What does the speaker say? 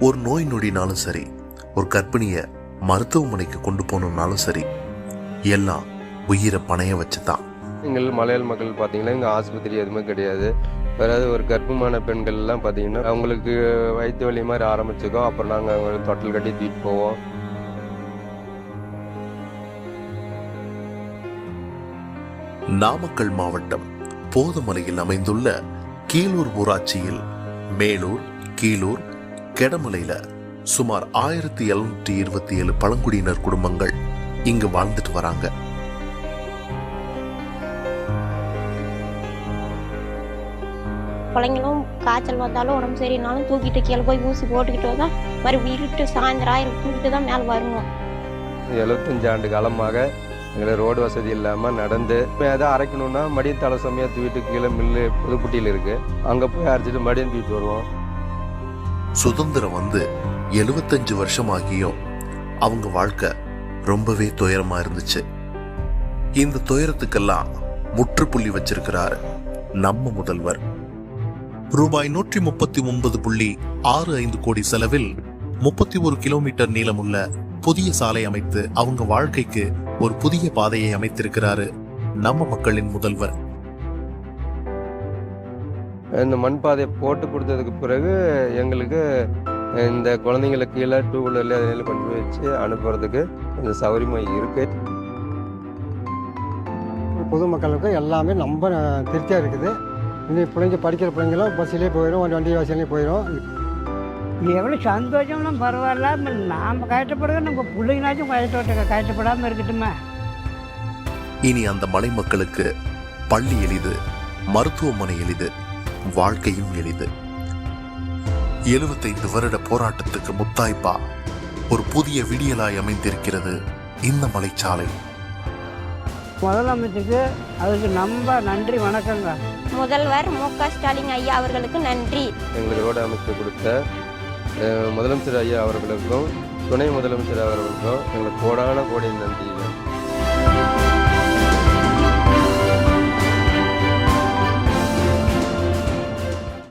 ஒரு நோய் நொடினாலும் சரி, ஒரு கர்ப்பிணிய மருத்துவமனைக்கு கொண்டு போகணும்னாலும் சரி, எல்லாம் உயிரை பணைய வச்சுதான். எங்கள் மலையாள மக்கள் பார்த்தீங்கன்னா இங்கே ஆஸ்பத்திரி எதுவுமே கிடையாது. வேறாவது ஒரு கர்ப்பமான பெண்கள்லாம் பார்த்தீங்கன்னா அவங்களுக்கு வயிற்று வலி மாதிரி ஆரம்பிச்சுக்கோ, அப்புறம் நாங்கள் அவங்களுக்கு தொட்டில் கட்டி தூக்கிட்டு போவோம். நாமக்கல் மாவட்டம் போதமலையில் அமைந்துள்ள கீழூர் ஊராட்சியில் மேலூர், கீழூர், கெடமலையில சுமார் 1727 பழங்குடியினர் குடும்பங்கள் இங்கு வாழ்ந்துட்டு வராங்க. பிள்ளைங்களும் காய்ச்சல் வந்தாலும் உடம்பு சரினாலும் தூக்கிட்டு கீழே போய் ஊசி போட்டுக்கிட்டு தான் மாதிரி வீட்டு சாயந்தரம் ஆயிரம் தூக்கிட்டு தான் மேலே வரணும். 75 ஆண்டு காலமாக எங்களுக்கு ரோடு வசதி இல்லாமல் நடந்து எதாவது அரைக்கணும்னா மடியும் தலை சமையாக தூக்கிட்டு கீழே மில்லு புதுப்பட்டியில் இருக்குது, அங்கே போய் அரைச்சிட்டு மடியும் தூக்கிட்டு வருவோம். சுதந்திரம் வந்து 75 வருஷம் ஆகியும் அவங்க வாழ்க்கை ரொம்பவே துயரமா இருந்துச்சு. இந்த துயரத்துக்கெல்லாம் முற்றுப்புள்ளி வச்சிருக்கிறார் நம்ம முதல்வர். ரூபாய் 139.65 கோடி செலவில் 31 கிலோமீட்டர் நீளமுள்ள புதிய சாலை அமைத்து அவங்க வாழ்க்கைக்கு ஒரு புதிய பாதையை அமைத்திருக்கிறாரு நம்ம மக்களின் முதல்வர். இந்த மண் பாதையை போட்டு கொடுத்ததுக்கு பிறகு எங்களுக்கு இந்த குழந்தைங்களுக்கு கீழே 2 வீலர்ல அதில் கொண்டு போய் வச்சு அனுப்புறதுக்கு இந்த சௌகரியமாக இருக்கு. பொதுமக்களுக்கு எல்லாமே ரொம்ப திருப்தியாக இருக்குது. இன்னும் பிள்ளைங்க படிக்கிற பிள்ளைங்களும் பஸ்ஸிலே போயிடும், வண்டி வசதியிலே போயிடும். எவ்வளோ சந்தோஷம்லாம் பரவாயில்ல. நாம் கஷ்டப்படுறது நம்ம பிள்ளைங்கனாச்சும் கஷ்டப்படாமல் இருக்கட்டுமா. இனி அந்த மலை மக்களுக்கு பள்ளி எளிது, மருத்துவமனை எளிது, வாழ்க்கையும் எளிது. 75 வருட போராட்டத்துக்கு முத்தாய்ப்பா ஒரு புதிய விடியலாய் அமைந்திருக்கிறது இந்த மலைச்சாலை. முதலமைச்சருக்கு அதுக்கு நம்ம நன்றி வணக்கங்க. முதல்வர் மு.க. ஸ்டாலின் ஐயா அவர்களுக்கு நன்றி. எங்களுக்கு ரோடு அமைத்து கொடுத்த முதலமைச்சர் ஐயா அவர்களுக்கும் துணை முதலமைச்சர் அவர்களுக்கும் எங்களுக்கு கோடான கோடி நன்றி.